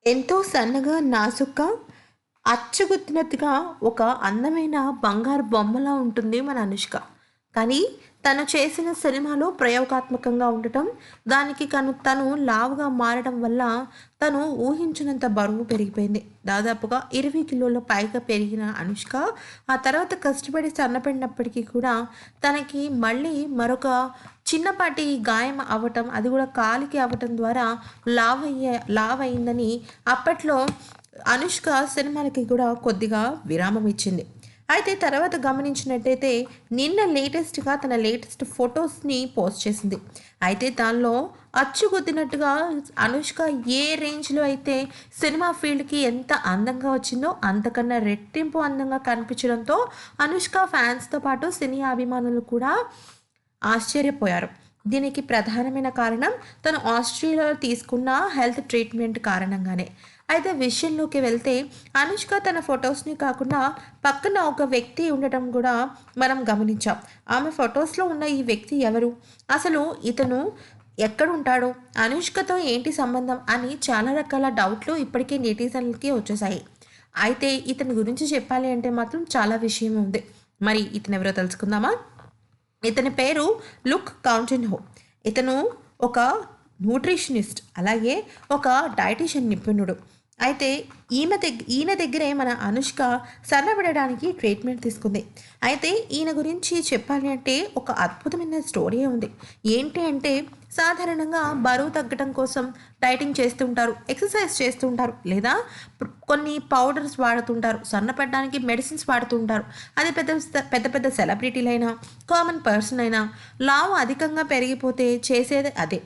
ఎంతో సన్నగా, నాజూగ్గా, అచ్చుగుద్దినట్టుగా ఒక అందమైన బంగారు బొమ్మలా ఉంటుంది మన అనుష్క. కానీ తను చేసిన సినిమాలో ప్రయోగాత్మకంగా ఉండటం, దానికి తను లావుగా మారడం వల్ల తను ఊహించినంత బరువు పెరిగిపోయింది. దాదాపుగా 20 కిలోల పైగా పెరిగిన అనుష్క ఆ తర్వాత కష్టపడి సన్నపడినప్పటికీ కూడా తనకి మళ్ళీ మరొక చిన్నపాటి గాయం అవ్వటం, అది కూడా కాలికి అవ్వటం ద్వారా లావయిందని అప్పట్లో అనుష్క సినిమాలకి కూడా కొద్దిగా విరామం ఇచ్చింది. అయితే తర్వాత గమనించినట్టయితే నిన్న లేటెస్ట్‌గా తన లేటెస్ట్ ఫోటోస్‌ని పోస్ట్ చేసింది. అయితే దానిలో అచ్చుగుద్దినట్టుగా అనుష్క ఏ రేంజ్‌లో అయితే సినిమా ఫీల్డ్‌కి ఎంత అందంగా వచ్చిందో అంతకన్నా రెట్టింపు అందంగా కనిపించడంతో అనుష్క ఫ్యాన్స్‌తో పాటు సినీ అభిమానులు కూడా ఆశ్చర్యపోయారు. దీనికి ప్రధానమైన కారణం తను ఆస్ట్రేలియాలో తీసుకున్న హెల్త్ ట్రీట్మెంట్ కారణంగానే. అయితే విషయంలోకి వెళ్తే అనుష్క తన ఫొటోస్‌ని కాకుండా పక్కన ఒక వ్యక్తి ఉండటం కూడా మనం గమనించాం. ఆమె ఫొటోస్‌లో ఉన్న ఈ వ్యక్తి ఎవరు? అసలు ఇతను ఎక్కడుంటాడు? అనుష్కతో ఏంటి సంబంధం? అని చాలా రకాల డౌట్‌లు ఇప్పటికే నెటిజన్‌లకి వచ్చేసాయి. అయితే ఇతని గురించి చెప్పాలి అంటే మాత్రం చాలా విషయమే ఉంది. మరి ఇతనెవరో తెలుసుకుందామా? ఇతని పేరు లుక్ కౌంటిన్హో. ఇతను ఒక న్యూట్రిషనిస్ట్, అలాగే ఒక డైటీషియన్ నిపుణుడు. అయితే ఈయన దగ్గరే మన అనుష్క సన్నబడడానికి ట్రీట్మెంట్ తీసుకుంది. అయితే ఈయన గురించి చెప్పాలి అంటే ఒక అద్భుతమైన స్టోరీయే ఉంది. ఏంటి అంటే సాధారణంగా బరువు తగ్గటం కోసం డైటింగ్ చేస్తుంటారు, ఎక్సర్సైజ్ చేస్తుంటారు, లేదా కొన్ని పౌడర్స్ వాడుతుంటారు, సన్నపడడానికి మెడిసిన్స్ వాడుతుంటారు. అది పెద్ద పెద్ద సెలబ్రిటీలైనా, కామన్ పర్సన్ అయినా లావు అధికంగా పెరిగిపోతే చేసేది అదే.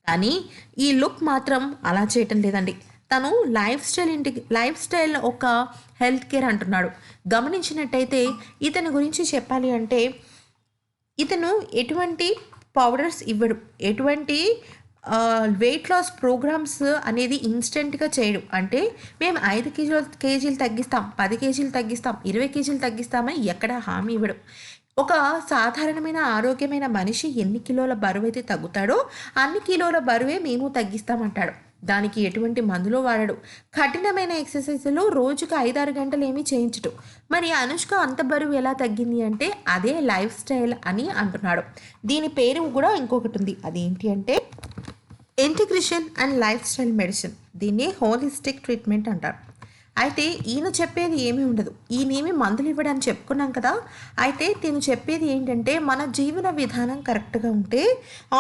కానీ ఈ లుక్ మాత్రం అలా చేయటం లేదండి. తను లైఫ్ స్టైల్ ఒక హెల్త్ కేర్ అంటున్నాడు. గమనించినట్టయితే ఇతని గురించి చెప్పాలి అంటే ఇతను ఎటువంటి పౌడర్స్ ఇవ్వడు. ఎటువంటి వెయిట్ లాస్ ప్రోగ్రామ్స్ అనేది ఇన్‌స్టంట్‌గా చేయడు. అంటే మేము 5 కేజీలు తగ్గిస్తాం, 10 కేజీలు తగ్గిస్తాం, 20 కేజీలు తగ్గిస్తామని ఎక్కడ హామీ ఇవ్వడు. ఒక సాధారణమైన ఆరోగ్యమైన మనిషి ఎన్ని కిలోల బరువైతే తగ్గుతాడో అన్ని కిలోల బరువే మేము తగ్గిస్తామంటాడు. దానికి ఎటువంటి మందులు వాడడు. కఠినమైన ఎక్సర్సైజులు రోజుకు 5, 6 గంటలు ఏమీ చేయించడు. మరి అనుష్క అంత బరువు ఎలా తగ్గింది అంటే అదే లైఫ్ స్టైల్ అని అంటున్నాడు. దీని పేరు కూడా ఇంకొకటి ఉంది. అదేంటి అంటే integration and life style medicine. దీన్ని హోలిస్టిక్ ట్రీట్మెంట్ అంటారు. అయితే ఈయన చెప్పేది ఏమీ ఉండదు. ఈయనేమి మందులు ఇవ్వడని చెప్పుకున్నాం కదా! అయితే తిను చెప్పేది ఏంటంటే మన జీవన విధానం కరెక్ట్‌గా ఉంటే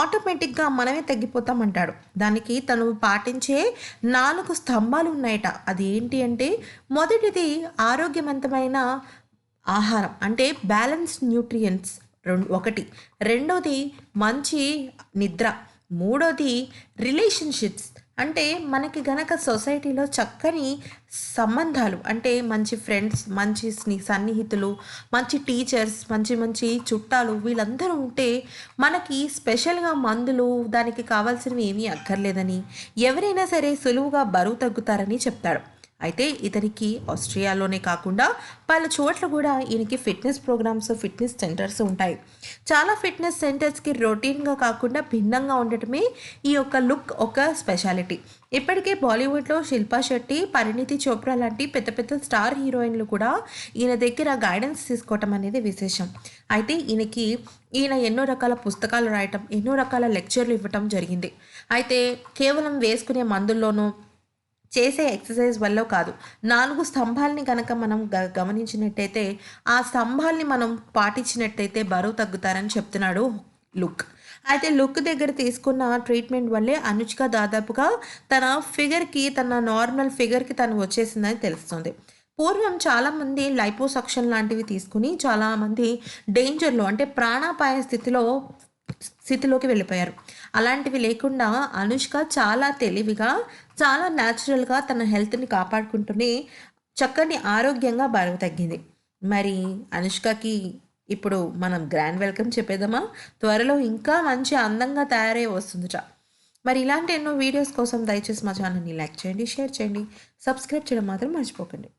ఆటోమేటిక్‌గా మనమే తగ్గిపోతామంటాడు. దానికి తను పాటించే 4 స్తంభాలు ఉన్నాయట. అది ఏంటి అంటే మొదటిది ఆరోగ్యవంతమైన ఆహారం, అంటే బ్యాలెన్స్డ్ న్యూట్రియంట్స్ ఒకటి. రెండోది మంచి నిద్ర. మూడోది రిలేషన్‌షిప్స్. అంటే మనకి గనక సొసైటీలో చక్కని సంబంధాలు, అంటే మంచి ఫ్రెండ్స్, మంచి సన్నిహితులు, మంచి టీచర్స్, మంచి మంచి చుట్టాలు వీళ్ళందరూ ఉంటే మనకి స్పెషల్‌గా మందులు, దానికి కావాల్సినవి ఏమీ అక్కర్లేదని, ఎవరైనా సరే సులువుగా బరువు తగ్గుతారని చెప్తాడు. అయితే ఇతనికి ఆస్ట్రియాలోనే కాకుండా పలు చోట్ల కూడా ఈయనకి ఫిట్నెస్ ప్రోగ్రామ్స్, ఫిట్నెస్ సెంటర్స్ ఉంటాయి. చాలా ఫిట్నెస్ సెంటర్స్‌కి రొటీన్‌గా కాకుండా భిన్నంగా ఉండటమే ఈ యొక్క లుక్ ఒక స్పెషాలిటీ. ఇప్పటికే బాలీవుడ్‌లో శిల్పా శెట్టి, పరిణీతి చోప్రా లాంటి పెద్ద పెద్ద స్టార్ హీరోయిన్‌లు కూడా ఈయన దగ్గర గైడెన్స్ తీసుకోవటం అనేది విశేషం. అయితే ఈయన ఎన్నో రకాల పుస్తకాలు రాయటం, ఎన్నో రకాల లెక్చర్లు ఇవ్వటం జరిగింది. అయితే కేవలం వేసుకునే మందుల్లోనూ, చేసే ఎక్సర్సైజ్ వల్లో కాదు. 4 స్తంభాలని గనక మనం గమనించినట్టయితే, ఆ స్తంభాల్ని మనం పాటించినట్టయితే బరువు తగ్గుతారని చెప్తున్నాడు లుక్. అయితే లుక్ దగ్గర తీసుకున్న ట్రీట్మెంట్ వల్లే అనుష్క దాదాపుగా తన నార్మల్ ఫిగర్‌కి తను వచ్చేసిందని తెలుస్తుంది. పూర్వం చాలామంది లైపోసక్షన్ లాంటివి తీసుకొని చాలామంది డేంజర్‌లో, అంటే ప్రాణాపాయ స్థితిలోకి వెళ్ళిపోయారు. అలాంటివి లేకుండా అనుష్క చాలా తెలివిగా, చాలా న్యాచురల్‌గా తన హెల్త్‌ని కాపాడుకుంటూనే చక్కని ఆరోగ్యంగా బరువు తగ్గింది. మరి అనుష్కకి ఇప్పుడు మనం గ్రాండ్ వెల్కమ్ చెప్పేద్దామా? త్వరలో ఇంకా మంచి అందంగా తయారై వస్తుందట. మరి ఇలాంటి ఎన్నో వీడియోస్ కోసం దయచేసి మా ఛానల్‌ని లైక్ చేయండి, షేర్ చేయండి, సబ్స్క్రైబ్ చేయడం మాత్రం మర్చిపోకండి.